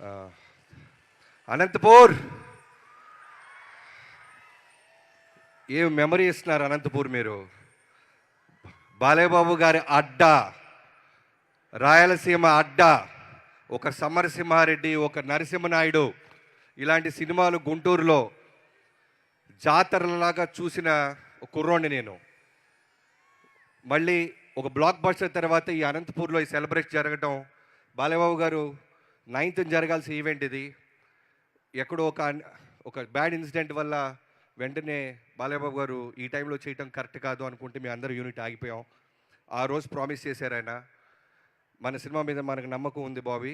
ఆ, అనంతపూర్ ఏం మెమరీ ఇస్తున్నారు అనంతపూర్ మీరు. బాలయ్యబాబు గారి అడ్డా, రాయలసీమ అడ్డా, ఒక సమరసింహారెడ్డి, ఒక నరసింహనాయుడు, ఇలాంటి సినిమాలు గుంటూరులో జాతరలాగా చూసిన కుర్రోడిని నేను. మళ్ళీ ఒక బ్లాక్ బస్టర్ తర్వాత ఈ అనంతపూర్లో ఈ సెలబ్రేషన్ జరగటం, బాలయ్యబాబు గారు 9th జరగాల్సిన ఈవెంట్ ఇది. ఎక్కడో ఒక బ్యాడ్ ఇన్సిడెంట్ వల్ల వెంటనే బాలయ్యబాబు గారు ఈ టైంలో చేయటం కరెక్ట్ కాదు అనుకుంటే మీ అందరూ యూనిట్ ఆగిపోయాం. ఆ రోజు ప్రామిస్ చేశారు ఆయన, మన సినిమా మీద మనకు నమ్మకం ఉంది బాబీ,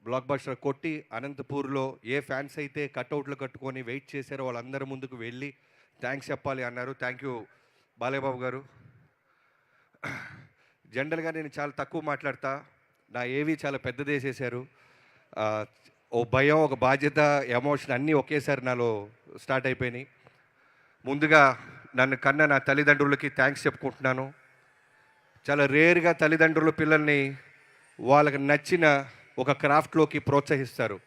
బ్లాక్ బస్టర్ కొట్టి అనంతపూర్లో ఏ ఫ్యాన్స్ అయితే కట్అవుట్లు కట్టుకొని వెయిట్ చేశారో వాళ్ళందరి ముందుకు వెళ్ళి థ్యాంక్స్ చెప్పాలి అన్నారు. థ్యాంక్ యూ బాలయ్యబాబు గారు. జనరల్గా నేను చాలా తక్కువ మాట్లాడతా, నా ఏవి చాలా పెద్దదేసేశారు. ఓ భయం, ఒక బాధ్యత, ఎమోషన్ అన్నీ ఒకేసారి నాలో స్టార్ట్ అయిపోయినాయి. ముందుగా నన్ను కన్న నా తల్లిదండ్రులకి థ్యాంక్స్ చెప్పుకుంటున్నాను. చాలా రేర్గా తల్లిదండ్రులు పిల్లల్ని వాళ్ళకి నచ్చిన ఒక క్రాఫ్ట్లోకి ప్రోత్సహిస్తారు.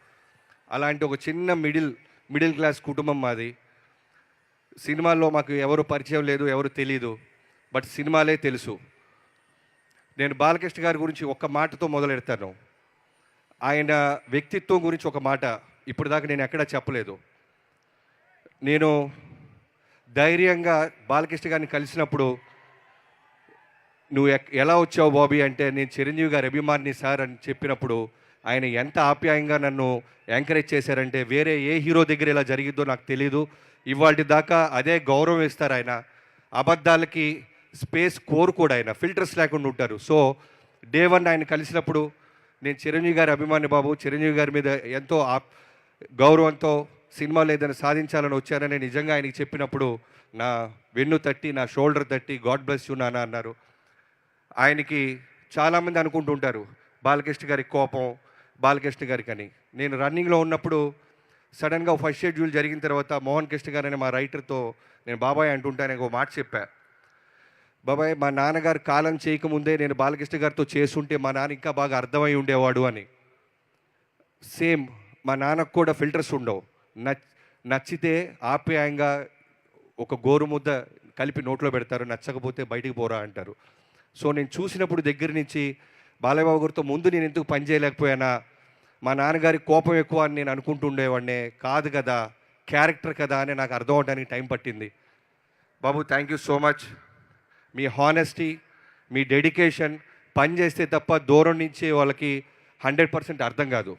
అలాంటి ఒక చిన్న మిడిల్ క్లాస్ కుటుంబం మాది. సినిమాల్లో మాకు ఎవరు పరిచయం లేదు, ఎవరు తెలీదు, బట్ సినిమాలే తెలుసు. నేను బాలకృష్ణ గారి గురించి ఒక్క మాటతో మొదలెడతాను. ఆయన వ్యక్తిత్వం గురించి ఒక మాట ఇప్పుడు దాకా నేను ఎక్కడా చెప్పలేదు. నేను ధైర్యంగా బాలకృష్ణ గారిని కలిసినప్పుడు, నువ్వు ఎలా వచ్చావు బాబీ అంటే, నేను చిరంజీవి గారి అభిమాని సార్ అని చెప్పినప్పుడు ఆయన ఎంత ఆప్యాయంగా నన్ను ఎంకరేజ్ చేశారంటే, వేరే ఏ హీరో దగ్గర ఇలా జరిగిద్దో నాకు తెలీదు. ఇవాళ దాకా అదే గౌరవం ఇస్తారు ఆయన. అబద్ధాలకి స్పేస్ కోరుకోడు ఆయన, ఫిల్టర్స్ లేకుండా ఉంటారు. సో డే 1 ఆయన కలిసినప్పుడు, నేను చిరంజీవి గారి అభిమాని బాబు, చిరంజీవి గారి మీద ఎంతో గౌరవంతో సినిమాలో ఏదైనా సాధించాలని వచ్చానని నిజంగా ఆయనకి చెప్పినప్పుడు నా వెన్ను తట్టి, నా షోల్డర్ తట్టి గాడ్ బ్లెస్ యూ నాన్న అన్నారు. ఆయనకి చాలామంది అనుకుంటుంటారు బాలకృష్ణ గారి కోపం, బాలకృష్ణ గారికి అని. నేను రన్నింగ్లో ఉన్నప్పుడు సడన్గా ఫస్ట్ షెడ్యూల్ జరిగిన తర్వాత మోహన్ కృష్ణ గారు అనే మా రైటర్తో నేను బాబాయ్ అంటుంటాను ఒక మాట చెప్పా. బాబాయ్, మా నాన్నగారు కాలం చేయకముందే నేను బాలకృష్ణ గారితో చేసుంటే మా నాన్న ఇంకా బాగా అర్థమై ఉండేవాడు అని. సేమ్ మా నాన్నకు కూడా ఫిల్టర్స్ ఉండవు. నచ్చితే ఆప్యాయంగా ఒక గోరుముద్ద కలిపి నోట్లో పెడతారు, నచ్చకపోతే బయటికి పోరా అంటారు. సో నేను చూసినప్పుడు దగ్గర నుంచి బాలయ్యబాబు గారితో ముందు నేను ఎందుకు పని చేయలేకపోయానా, మా నాన్నగారి కోపం ఎక్కువ అని నేను అనుకుంటుండేవాడినే. కాదు కదా, క్యారెక్టర్ కదా అని నాకు అర్థం అవడానికి టైం పట్టింది. బాబు, థ్యాంక్ యూ సో మచ్. మీ హానెస్టీ, మీ డెడికేషన్, పని చేస్తే తప్ప దూరం నుంచి వాళ్ళకి 100% అర్థం కాదు.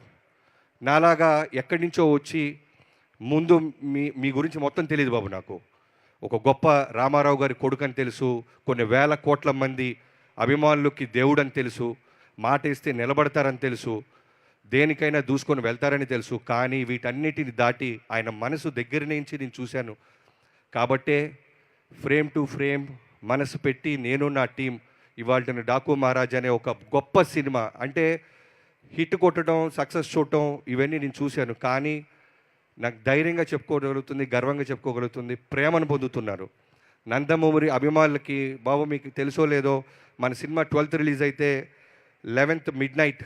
నాలాగా ఎక్కడి నుంచో వచ్చి ముందు మీ గురించి మొత్తం తెలియదు బాబు. నాకు ఒక గొప్ప రామారావు గారి కొడుకు అని తెలుసు, కొన్ని వేల కోట్ల మంది అభిమానులకి దేవుడు అని తెలుసు, మాట ఇస్తే నిలబడతారని తెలుసు, దేనికైనా దూసుకొని వెళ్తారని తెలుసు. కానీ వీటన్నిటిని దాటి ఆయన మనసు దగ్గర నుంచి నేను చూశాను. కాబట్టే ఫ్రేమ్ టు ఫ్రేమ్ మనసు పెట్టి నేను నా టీం ఇవాళ డాకు మహారాజ్ అనే ఒక గొప్ప సినిమా అంటే హిట్ కొట్టడం, సక్సెస్ చూడటం ఇవన్నీ నేను చూశాను. కానీ నాకు ధైర్యంగా చెప్పుకోగలుగుతుంది, గర్వంగా చెప్పుకోగలుగుతుంది, ప్రేమను పొందుతున్నారు నందమూరి అభిమానులకి. బాబు, మీకు తెలుసో లేదో, మన సినిమా 12th రిలీజ్ అయితే 11th midnight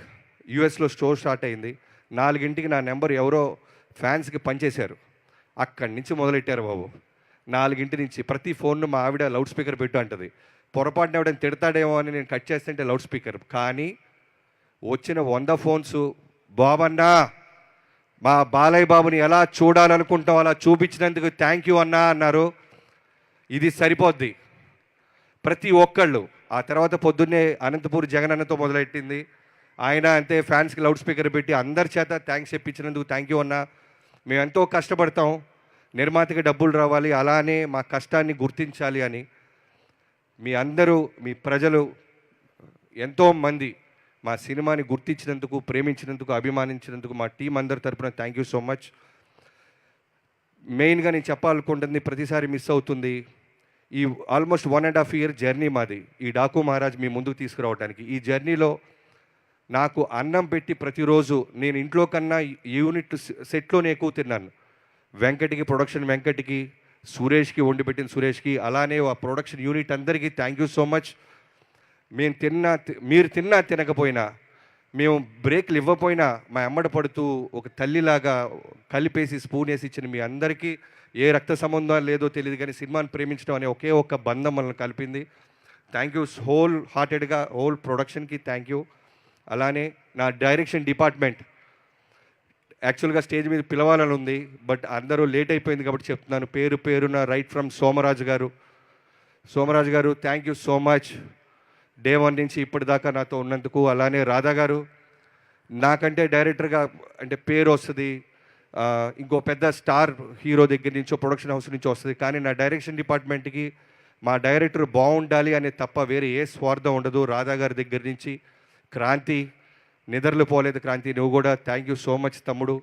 యూఎస్లో స్టోర్ స్టార్ట్ అయింది. 4 నా నెంబర్ ఎవరో ఫ్యాన్స్కి పనిచేశారు. అక్కడి నుంచి మొదలెట్టారు బాబు. 4 నుంచి ప్రతి ఫోన్ను మా ఆవిడ లౌడ్ స్పీకర్ పెట్టు అంటది. పొరపాటున ఎవడని తిడతాడేమో అని నేను కట్ చేస్తుంటే లౌడ్ స్పీకర్. కానీ వచ్చిన 100 ఫోన్స్, బాబన్నా మా బాలయ్య బాబుని ఎలా చూడాలనుకుంటాం అలా చూపించినందుకు థ్యాంక్ యూ అన్నా అన్నారు. ఇది సరిపోద్ది ప్రతి ఒక్కళ్ళు. ఆ తర్వాత పొద్దున్నే అనంతపూర్ జగనన్నతో మొదలెట్టింది. ఆయన అంతే ఫ్యాన్స్కి లౌడ్ స్పీకర్ పెట్టి అందరి చేత థ్యాంక్స్ చెప్పించినందుకు థ్యాంక్ యూ అన్నా. మేము ఎంతో కష్టపడతాం, నిర్మాతకి డబ్బులు రావాలి, అలానే మా కష్టాన్ని గుర్తించాలి అని. మీ అందరూ, మీ ప్రజలు ఎంతోమంది మా సినిమాని గుర్తించినందుకు, ప్రేమించినందుకు, అభిమానించినందుకు మా టీం అందరి తరపున థ్యాంక్ యూ సో మచ్. మెయిన్గా నేను చెప్పాలనుకుంటుంది, ప్రతిసారి మిస్ అవుతుంది, ఈ ఆల్మోస్ట్ 1.5 year జర్నీ మాది ఈ డాకు మహారాజ్ మీ ముందుకు తీసుకురావడానికి. ఈ జర్నీలో నాకు అన్నం పెట్టి ప్రతిరోజు నేను ఇంట్లో కన్నా యూనిట్ సెట్లోనే ఎక్కువ తిన్నాను. వెంకటికి, ప్రొడక్షన్ వెంకటికి, సురేష్కి, వండి పెట్టిన సురేష్కి, అలానే ఆ ప్రొడక్షన్ యూనిట్ అందరికీ థ్యాంక్ యూ సో మచ్. మీరు తిన్నా తినకపోయినా మేము బ్రేక్లు ఇవ్వకపోయినా మా ఎమ్మడ పడుతూ ఒక తల్లిలాగా కలిపేసి స్పూన్ వేసి ఇచ్చిన మీ అందరికీ ఏ రక్త సంబంధం లేదో తెలియదు కానీ సినిమాని ప్రేమించడం అనే ఒకే ఒక్క బంధం మనల్ని కలిపింది. థ్యాంక్ యూ హోల్ హార్టెడ్గా హోల్ ప్రొడక్షన్కి థ్యాంక్ యూ. అలానే నా డైరెక్షన్ డిపార్ట్మెంట్ యాక్చువల్గా స్టేజ్ మీద పిలవాలని ఉంది, బట్ అందరూ లేట్ అయిపోయింది కాబట్టి చెప్తున్నాను. పేరున రైట్ ఫ్రమ్ సోమరాజు గారు thank you so much. Day 1 నుంచి ఇప్పటిదాకా నాతో ఉన్నందుకు. అలానే రాధా గారు, నాకంటే డైరెక్టర్గా అంటే పేరు వస్తుంది, ఇంకో పెద్ద స్టార్ హీరో దగ్గర నుంచో ప్రొడక్షన్ హౌస్ నుంచి వస్తుంది, కానీ నా డైరెక్షన్ డిపార్ట్మెంట్కి మా డైరెక్టర్ బాగుండాలి అనే తప్ప వేరే ఏ స్వార్థం ఉండదు. రాధా గారి దగ్గర నుంచి క్రాంతి, నిద్రలు పోలేదు క్రాంతి, నువ్వు కూడా థ్యాంక్ యూ సో మచ్ తమ్ముడు.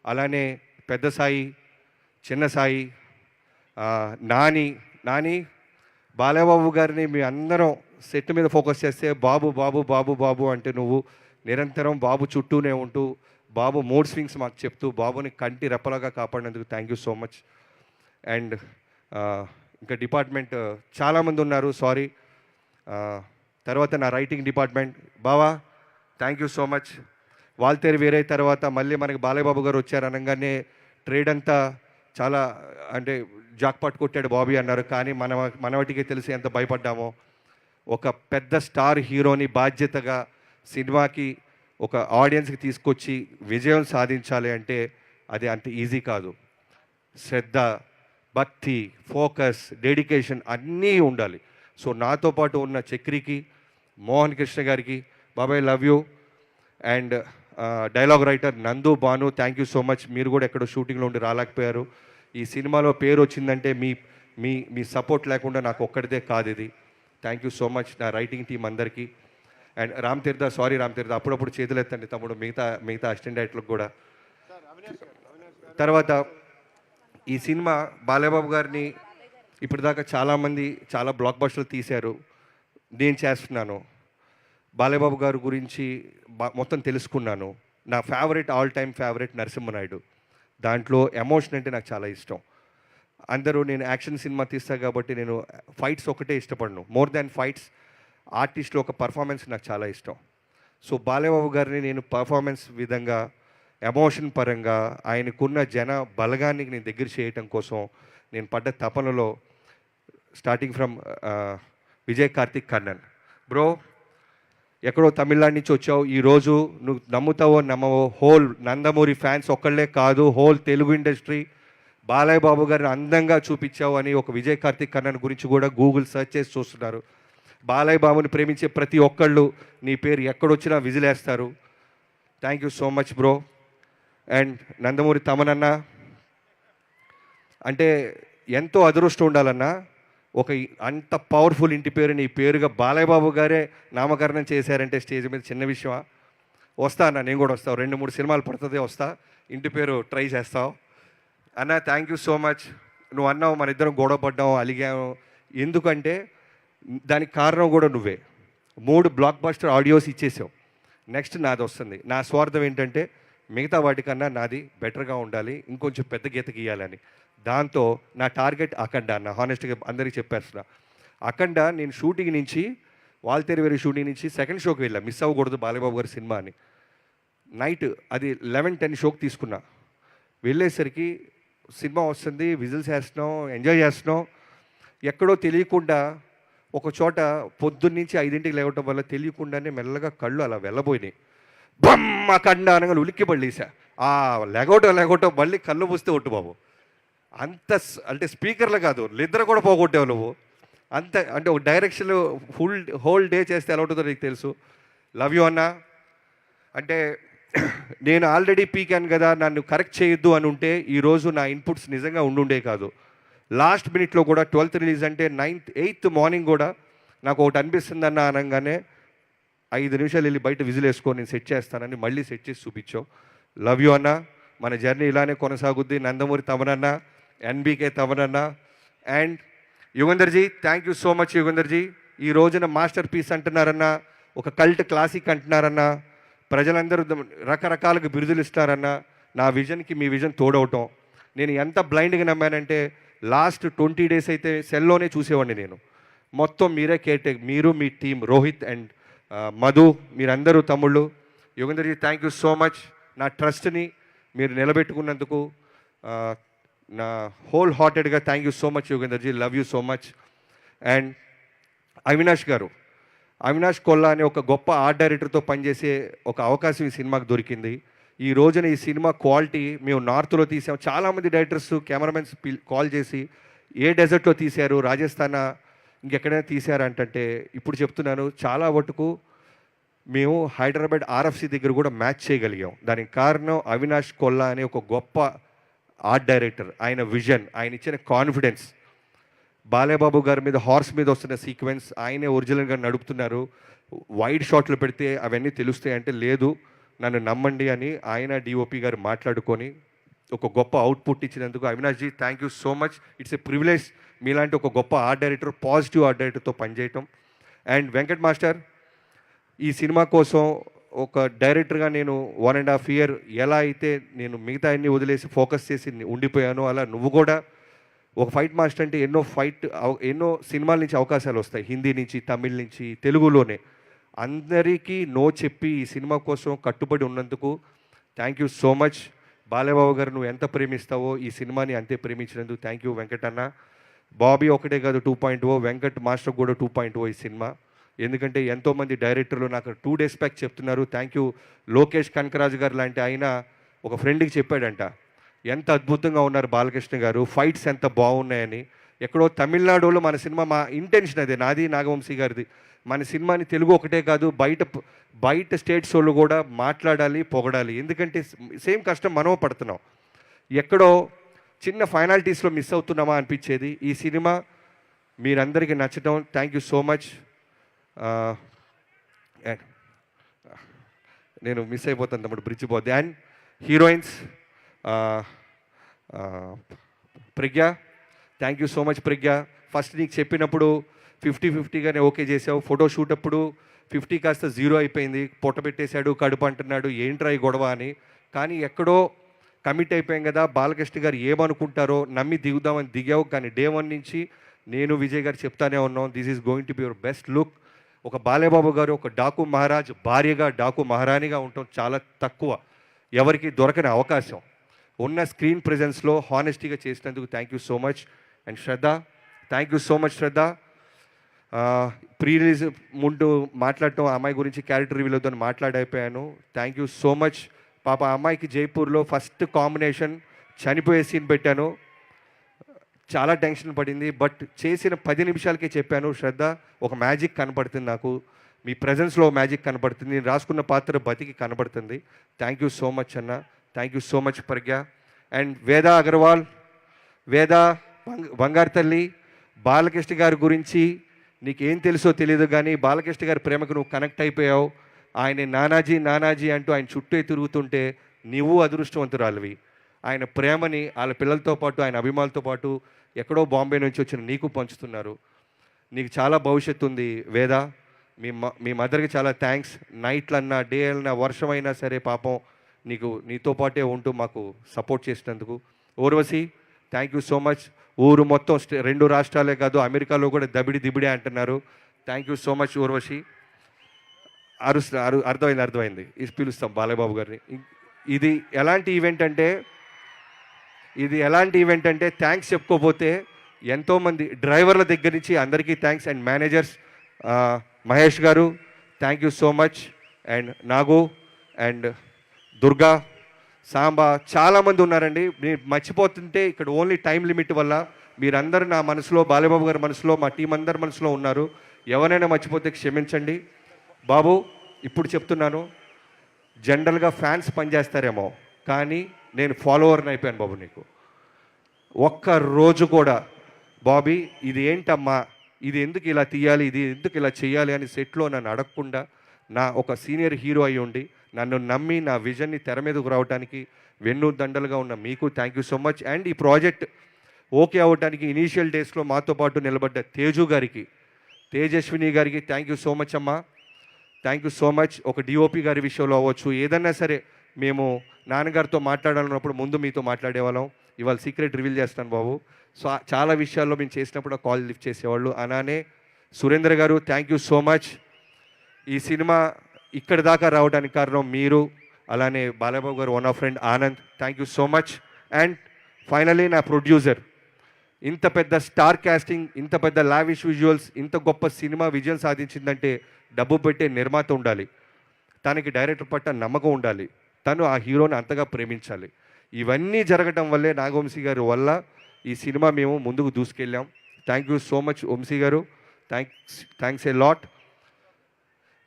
అలానే పెద్ద సాయి, చిన్న సాయి, నాని బాలయ్యబాబు గారిని మీ అందరం సెట్ మీద ఫోకస్ చేస్తే బాబు బాబు బాబు బాబు అంటే నువ్వు నిరంతరం బాబు చుట్టూనే ఉంటూ బాబు మూడ్ స్వింగ్స్ మాకు చెప్తూ బాబుని కంటి రెప్పలాగా కాపాడినందుకు thank you so much. And ఇంకా డిపార్ట్మెంట్ చాలామంది ఉన్నారు, సారీ. తర్వాత నా రైటింగ్ డిపార్ట్మెంట్ బావా thank you so much. Waltair వేరే తర్వాత మళ్ళీ మనకి బాలయ్యబాబు గారు వచ్చారు అనగానే ట్రేడ్ అంతా చాలా అంటే జాక్పాట్ కొట్టాడు బాబీ అన్నారు, కానీ మనవటికి తెలిసి ఎంత భయపడ్డామో. ఒక పెద్ద స్టార్ హీరోని బాధ్యతగా సినిమాకి ఒక ఆడియన్స్కి తీసుకొచ్చి విజయం సాధించాలి అంటే అది అంత ఈజీ కాదు. శ్రద్ధ, భక్తి, ఫోకస్, డెడికేషన్ అన్నీ ఉండాలి. సో నాతో పాటు ఉన్న చక్రికి, మోహన్ కృష్ణ గారికి బాబాయ్ love you. And dialogue writer Nandu, Bhanu thank you so much. మీరు కూడా ఎక్కడో షూటింగ్లో ఉండి రాలేకపోయారు. ఈ సినిమాలో పేరు వచ్చిందంటే మీ మీ మీ సపోర్ట్ లేకుండా నాకు ఒక్కడిదే కాదు ఇది. థ్యాంక్ యూ సో మచ్ నా రైటింగ్ టీం అందరికీ. And Ram Tirtha, sorry Ram తీర్థ, అప్పుడప్పుడు చేతులు ఎత్తండి తమ్ముడు, మిగతా అసిస్టెంట్ డైరెక్టర్లకు కూడా. తర్వాత ఈ సినిమా బాలయ్యబాబు గారిని ఇప్పటిదాకా చాలామంది చాలా బ్లాక్ బస్టర్లు తీశారు, నేను చేస్తున్నాను. బాలయ్యబాబు గారి గురించి మొత్తం తెలుసుకున్నాను. నా favourite all time favourite Narasimha Naidu. దాంట్లో ఎమోషన్ అంటే నాకు చాలా ఇష్టం. అందరూ నేను యాక్షన్ సినిమా తీస్తాను కాబట్టి నేను ఫైట్స్ ఒకటే ఇష్టపడను, మోర్ దాన్ ఫైట్స్ ఆర్టిస్ట్లో ఒక పర్ఫార్మెన్స్ నాకు చాలా ఇష్టం. సో బాలయ్యబాబు గారిని నేను పర్ఫార్మెన్స్ విధంగా ఎమోషన్ పరంగా ఆయనకున్న జన బలగాన్ని నేను దగ్గర చేయటం కోసం నేను పడ్డ తపనలో starting from Vijay Karthik Kannan bro, ఎక్కడో తమిళనాడు నుంచి వచ్చావు, ఈరోజు నువ్వు నమ్ముతావో నమ్మవో హోల్ నందమూరి ఫ్యాన్స్ ఒక్కళ్ళే కాదు, హోల్ తెలుగు ఇండస్ట్రీ బాలయ్య బాబు గారిని అందంగా చూపించావు అని ఒక విజయ్ కార్తిక్ కన్నన్ గురించి కూడా గూగుల్ సెర్చ్ చేసి చూస్తున్నారు. బాలయ్య బాబుని ప్రేమించే ప్రతి ఒక్కళ్ళు నీ పేరు ఎక్కడొచ్చినా విజిలేస్తారు. Thank you so much bro. And Nandamuri తమనన్న అంటే ఎంతో అదృష్టం ఉండాలన్నా, ఒక అంత పవర్ఫుల్ ఇంటి పేరు నీ పేరుగా బాలయ్య బాబు గారే నామకరణం చేశారంటే స్టేజ్ మీద చిన్న విషయమా? వస్తా అన్న, నేను కూడా వస్తావు, 2-3 సినిమాలు పడుతుంది, వస్తా, ఇంటి పేరు ట్రై చేస్తావు అన్న. Thank you so much. నువ్వు అన్నావు మన ఇద్దరం గొడవ పడ్డాము, అలిగాము, ఎందుకంటే దానికి కారణం కూడా నువ్వే. 3 బ్లాక్ బస్టర్ ఆడియోస్ ఇచ్చేసావు, నెక్స్ట్ నాది వస్తుంది. నా స్వార్థం ఏంటంటే మిగతా వాటికన్నా నాది బెటర్గా ఉండాలి, ఇంకొంచెం పెద్ద గీత గీయాలని. దాంతో నా టార్గెట్ అఖండ అన్న, హానెస్ట్గా అందరికీ చెప్పేస్తున్నా. అఖండ నేను షూటింగ్ నుంచి వాల్తేరు వేరే షూటింగ్ నుంచి సెకండ్ షోకి వెళ్ళా, మిస్ అవ్వకూడదు బాలయ్యబాబు గారి సినిమా అని. నైట్ అది 11-10 షోకి తీసుకున్నా. వెళ్ళేసరికి సినిమా వస్తుంది, విజిల్స్ వేస్తున్నాం, ఎంజాయ్ చేస్తున్నాం. ఎక్కడో తెలియకుండా ఒక చోట పొద్దున్నుంచి 5ంటికి లేవటం వల్ల తెలియకుండానే మెల్లగా కళ్ళు అలా వెళ్ళబోయినాయి. బమ్మ కండ అనగా ఉలిక్కి పడలేసా. ఆ లెగవటం మళ్ళీ కళ్ళు మూస్తే ఒట్టు బాబు, అంత అంటే స్పీకర్లు కాదు నిద్ర కూడా పోగొట్టావు నువ్వు. అంత అంటే ఒక డైరెక్షన్ హోల్ డే చేస్తే ఎలా ఉంటుందో నీకు తెలుసు. లవ్ యూ అన్న. అంటే నేను ఆల్రెడీ పీకాను కదా, నన్ను కరెక్ట్ చేయొద్దు అని ఉంటే ఈరోజు నా ఇన్పుట్స్ నిజంగా ఉండుండే కాదు. లాస్ట్ మినిట్లో కూడా 12th రిలీజ్ అంటే 8th మార్నింగ్ కూడా నాకు ఒకటి అనిపిస్తుందన్న అనగానే 5 నిమిషాలు వెళ్ళి బయట విజిల్ వేసుకొని నేను సెట్ చేస్తానని మళ్ళీ సెట్ చేసి చూపించావు. లవ్ యూ అన్న. మన జర్నీ ఇలానే కొనసాగుద్ది. నందమూరి తమనన్న, ఎన్బీకే తమనన్న and Yugandharji, thank you so much Yugandharji. ఈ రోజున మాస్టర్ పీస్ అంటున్నారన్న, ఒక కల్ట్ క్లాసిక్ అంటున్నారన్న, ప్రజలందరూ రకరకాలుగా బిరుదులు ఇస్తారన్న. నా విజన్కి మీ విజన్ తోడవటం. నేను ఎంత బ్లైండ్గా నమ్మానంటే లాస్ట్ 20 days అయితే సెల్లోనే చూసేవాడిని నేను. మొత్తం మీరే కేర్టేక్, మీరు మీ టీం రోహిత్ అండ్ మధు, మీరందరూ తమ్ముళ్ళు Yogenderji thank you so much. నా ట్రస్ట్ని మీరు నిలబెట్టుకున్నందుకు నా హోల్ హార్టెడ్గా thank you so much Yogenderji, love you so much. And Avinash గారు, అవినాష్ కొల్లా అనే ఒక గొప్ప ఆర్ట్ డైరెక్టర్తో పనిచేసే ఒక అవకాశం ఈ సినిమాకి దొరికింది. ఈ రోజున ఈ సినిమా క్వాలిటీ మేము నార్త్లో తీసాం. చాలామంది డైరెక్టర్స్ కెమెరామెన్స్ కాల్ చేసి ఏ డెజర్ట్లో తీశారు, రాజస్థాన్ ఇంకెక్కడైనా తీశారంటే ఇప్పుడు చెప్తున్నాను, చాలా మటుకు మేము హైదరాబాద్ ఆర్ఎఫ్సి దగ్గర కూడా మ్యాచ్ చేయగలిగాం. దానికి కారణం అవినాష్ కొల్లా అనే ఒక గొప్ప ఆర్ట్ డైరెక్టర్. ఆయన విజన్, ఆయన ఇచ్చిన కాన్ఫిడెన్స్. బాలేబాబు గారి మీద హార్స్ మీద వస్తున్న సీక్వెన్స్ ఆయనే ఒరిజినల్గా నడుపుతున్నారు. వైడ్ షాట్లు పెడితే అవన్నీ తెలుస్తాయి అంటే లేదు, నన్ను నమ్మండి అని ఆయన డిఓపి గారు మాట్లాడుకొని ఒక గొప్ప అవుట్పుట్ ఇచ్చినందుకు Avinash ji thank you so much. It's a privilege మీలాంటి ఒక గొప్ప ఆర్ట్ డైరెక్టర్, పాజిటివ్ ఆర్ట్ డైరెక్టర్తో పనిచేయటం. అండ్ వెంకట్ మాస్టర్, ఈ సినిమా కోసం ఒక డైరెక్టర్గా నేను 1.5 year ఎలా అయితే నేను మిగతా అన్ని వదిలేసి ఫోకస్ చేసి ఉండిపోయానో, అలా నువ్వు కూడా ఒక ఫైట్ మాస్టర్ అంటే ఎన్నో సినిమాల నుంచి అవకాశాలు వస్తాయి, హిందీ నుంచి, తమిళ్ నుంచి, తెలుగులోనే. అందరికీ నో చెప్పి ఈ సినిమా కోసం కట్టుబడి ఉన్నందుకు thank you so much. Balayya Babu గారు నువ్వు ఎంత ప్రేమిస్తావో ఈ సినిమాని అంతే ప్రేమించినందుకు థ్యాంక్ యూ వెంకట్ అన్న. బాబీ ఒకటే కాదు 2.0, వెంకట్ మాస్టర్ కూడా 2.0 ఈ సినిమా. ఎందుకంటే ఎంతోమంది డైరెక్టర్లు నాకు 2 days బ్యాక్ చెప్తున్నారు థ్యాంక్ యూ. లోకేష్ కనకరాజు గారు లాంటి ఆయన ఒక ఫ్రెండ్కి చెప్పాడంట, ఎంత అద్భుతంగా ఉన్నారు బాలకృష్ణ గారు, ఫైట్స్ ఎంత బాగున్నాయని. ఎక్కడో తమిళనాడులో మన సినిమా, మా ఇంటెన్షన్ అదే, నాది నాగవంశీ గారిది, మన సినిమాని తెలుగు ఒకటే కాదు బయట స్టేట్స్ వాళ్ళు కూడా మాట్లాడాలి, పొగడాలి. ఎందుకంటే సేమ్ కష్టం మనం పడుతున్నాం. ఎక్కడో చిన్న ఫైనాలిటీస్లో మిస్ అవుతున్నామా అనిపించేది. ఈ సినిమా మీరందరికీ నచ్చడం థ్యాంక్ యూ సో మచ్. నేను మిస్ అయిపోతాను తమ్ముడు, బ్రిడ్జ్ పోద్ది. And heroines Pragya, thank you so much Pragya. First నీకు చెప్పినప్పుడు 50-50గానే ఓకే చేసావు. ఫోటో షూట్ అప్పుడు 50 కాస్త 0 అయిపోయింది. పొట్ట పెట్టేశాడు, కడుపు అంటున్నాడు, ఏంట్రా ఈ గొడవ అని. కానీ ఎక్కడో కమిట్ అయిపోయాం కదా, బాలకృష్ణ గారు ఏమనుకుంటారో నమ్మి దిగుదామని దిగావు. కానీ డే 1 నుంచి నేను విజయ్ గారు చెప్తానే ఉన్నాం, this is going to be your best look. ఒక బాలయ్యబాబు గారు ఒక డాకు మహారాజ్ భార్యగా, డాకు మహారాణిగా ఉండటం చాలా తక్కువ, ఎవరికి దొరకని అవకాశం. ఉన్న స్క్రీన్ ప్రెజెన్స్లో హానెస్టీగా చేసినందుకు thank you so much. And Shraddha, thank you so much Shraddha. Pre release ముందు మాట్లాడటం, అమ్మాయి గురించి క్యారెక్టర్ రివ్యూలతో మాట్లాడైపోయాను. Thank you so much. పాప అమ్మాయికి జైపూర్లో ఫస్ట్ కాంబినేషన్ చనిపోయే సీన్ పెట్టాను, చాలా టెన్షన్ పడింది. బట్ చేసిన 10 నిమిషాలకే చెప్పాను, శ్రద్ధ ఒక మ్యాజిక్ కనపడుతుంది నాకు, మీ ప్రజెన్స్లో మ్యాజిక్ కనపడుతుంది, నేను రాసుకున్న పాత్ర బతికి కనపడుతుంది. థ్యాంక్ యూ సో మచ్ అన్న, thank you so much Pragya. And Veda Agarwal, వేద బంగారు తల్లి, బాలకృష్ణ గారి గురించి నీకేం తెలుసో తెలియదు కానీ బాలకృష్ణ గారి ప్రేమకు నువ్వు కనెక్ట్ అయిపోయావు. ఆయన నానాజీ నానాజీ అంటూ ఆయన చుట్టూ తిరుగుతుంటే నువ్వు అదృష్టవంతురాలివి. ఆయన ప్రేమని వాళ్ళ పిల్లలతో పాటు, ఆయన అభిమానులతో పాటు ఎక్కడో బాంబే నుంచి వచ్చిన నీకు పంచుతున్నారు. నీకు చాలా భవిష్యత్తు ఉంది వేద. మీ మదర్కి చాలా థ్యాంక్స్. నైట్లన్నా, డే అన్నా, వర్షమైనా సరే పాపం నీతో పాటే ఉంటూ మాకు సపోర్ట్ చేసినందుకు. Urvashi, thank you so much. ఊరు మొత్తం 2 రాష్ట్రాలే కాదు, అమెరికాలో కూడా దిబిడే అంటున్నారు. Thank you so much Urvashi. అర్థమైంది. ఇది పిలుస్తాం బాలయ్యబాబు గారిని. ఇది ఎలాంటి ఈవెంట్ అంటే థ్యాంక్స్ చెప్పుకోపోతే ఎంతోమంది డ్రైవర్ల దగ్గర నుంచి అందరికీ థ్యాంక్స్. అండ్ మేనేజర్స్, మహేష్ గారు thank you so much. And Nagu and Durga, Samba, చాలామంది ఉన్నారండి. మీరు మర్చిపోతుంటే ఇక్కడ ఓన్లీ టైం లిమిట్ వల్ల మీరందరూ నా మనసులో, బాలయ్యబాబు గారి మనసులో, మా టీం అందరి మనసులో ఉన్నారు. ఎవరైనా మర్చిపోతే క్షమించండి. బాబు ఇప్పుడు చెప్తున్నాను, జనరల్గా ఫ్యాన్స్ పనిచేస్తారేమో కానీ నేను ఫాలోవర్ని అయిపోయాను బాబు నీకు. ఒక్క రోజు కూడా బాబీ ఇది ఏంటమ్మా, ఇది ఎందుకు ఇలా తీయాలి, ఇది ఎందుకు ఇలా చేయాలి అని సెట్లో నన్ను అడగకుండా నా ఒక సీనియర్ హీరో అయి ఉండి నన్ను నమ్మి నా విజన్ని తెర మీదకు రావడానికి వెన్ను దండలుగా ఉన్న మీకు thank you so much. And ఈ ప్రాజెక్ట్ ఓకే అవ్వడానికి ఇనీషియల్ డేస్లో మాతో పాటు నిలబడ్డ తేజు గారికి, తేజస్విని గారికి థ్యాంక్ యూ సో మచ్ అమ్మా. Thank you so much. ఒక డిఓపి గారి విషయంలో అవ్వచ్చు, ఏదన్నా సరే మేము నాన్నగారితో మాట్లాడాలన్నప్పుడు ముందు మీతో మాట్లాడేవాళ్ళం. ఇవాళ సీక్రెట్ రివీల్ చేస్తాను బాబు. సో చాలా విషయాల్లో మేము చేసినప్పుడు కాల్ లిఫ్ట్ చేసేవాళ్ళు. అలానే సురేంద్ర గారు థ్యాంక్ యూ సో మచ్. ఈ సినిమా ఇక్కడ దాకా రావడానికి కారణం మీరు, అలానే బాలబాబు గారు one of friend Anand, thank you so much. And finally నా ప్రొడ్యూసర్, ఇంత పెద్ద స్టార్ కాస్టింగ్, ఇంత పెద్ద లావిష్ విజువల్స్, ఇంత గొప్ప సినిమా విజయం సాధించిందంటే డబ్బు పెట్టే నిర్మాత ఉండాలి, తనకి డైరెక్టర్ పట్ల నమ్మకం ఉండాలి, తను ఆ హీరోని అంతగా ప్రేమించాలి. ఇవన్నీ జరగటం వల్లే నాగవంశీ గారి వల్ల ఈ సినిమా మేము ముందుకు దూసుకెళ్ళాం. Thank you so much Vamsi గారు, thanks a lot.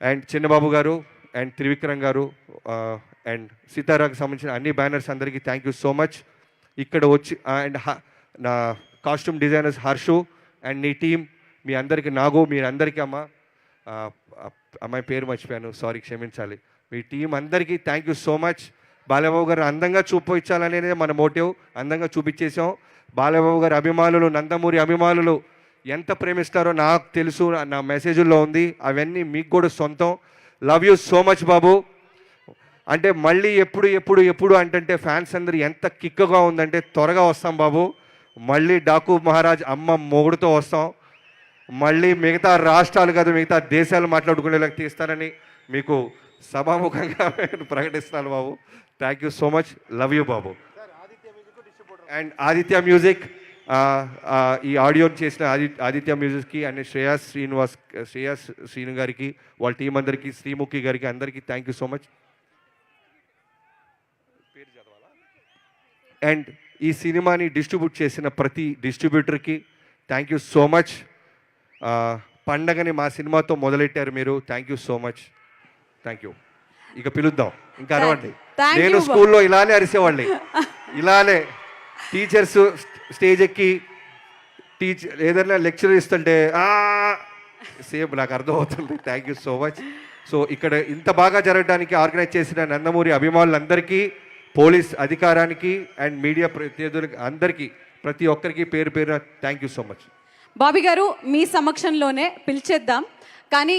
And Chinnababu గారు అండ్ త్రివిక్రమ్ గారు అండ్ సీతారాకు సంబంధించిన అన్ని బ్యానర్స్ అందరికీ థ్యాంక్ యూ సో మచ్. ఇక్కడ వచ్చి అండ్ నా కాస్ట్యూమ్ డిజైనర్స్ హర్షు అండ్ నీ టీం, మీ అందరికీ నాగు, మీ అందరికీ అమ్మాయి పేరు మర్చిపోయాను, సారీ క్షమించాలి. మీ టీం అందరికీ thank you so much. Balababu గారు అందంగా చూపించాలనేది మన మోటివ్, అందంగా చూపించేసాం. బాలబాబు గారి అభిమానులు, నందమూరి అభిమానులు ఎంత ప్రేమిస్తారో నాకు తెలుసు, నా మెసేజ్లో ఉంది, అవన్నీ మీకు కూడా సొంతం. లవ్ యూ సో మచ్ బాబు. అంటే మళ్ళీ ఎప్పుడు అంటే ఫ్యాన్స్ అందరు ఎంత కిక్గా ఉందంటే త్వరగా వస్తాం బాబు. మళ్ళీ డాకు మహారాజ్ అమ్మ మొగుడుతో వస్తాం. మళ్ళీ మిగతా రాష్ట్రాలు కాదు మిగతా దేశాలు మాట్లాడుకునేలాగా తీస్తారని మీకు సభాముఖంగా ప్రకటిస్తున్నాను బాబు. Thank you so much, love you బాబు. అండ్ ఆదిత్య మ్యూజిక్, ఈ ఆడియోని చేసిన ఆదిత్య మ్యూజిక్కి అండ్ శ్రేయాస్ శ్రీను గారికి, వాళ్ళ టీం అందరికీ, శ్రీముఖి గారికి అందరికీ thank you so much. And ఈ సినిమాని డిస్ట్రిబ్యూట్ చేసిన ప్రతి డిస్ట్రిబ్యూటర్కి థ్యాంక్ యూ సో మచ్. పండగని మా సినిమాతో మొదలెట్టారు మీరు, thank you so much. Thank you. ఇక పిలుద్దాం, ఇంకా అరవండి. నేను స్కూల్లో ఇలానే అరిసేవాళ్ళని, ఇలానే టీచర్స్ స్టేజ్ ఎక్కి ఏదైనా లెక్చర్ ఇస్తుంటే సేమ్ నాకు అర్థమవుతుంది. Thank you so much. So ఇక్కడ ఇంత బాగా జరగడానికి ఆర్గనైజ్ చేసిన నందమూరి అభిమానులందరికీ, పోలీస్ అధికారానికి అండ్ మీడియా ప్రతినిధులకి అందరికీ, ప్రతి ఒక్కరికి పేరు పేరున thank you so much. Bobby గారు మీ సమక్షంలోనే పిలిచేద్దాం, కానీ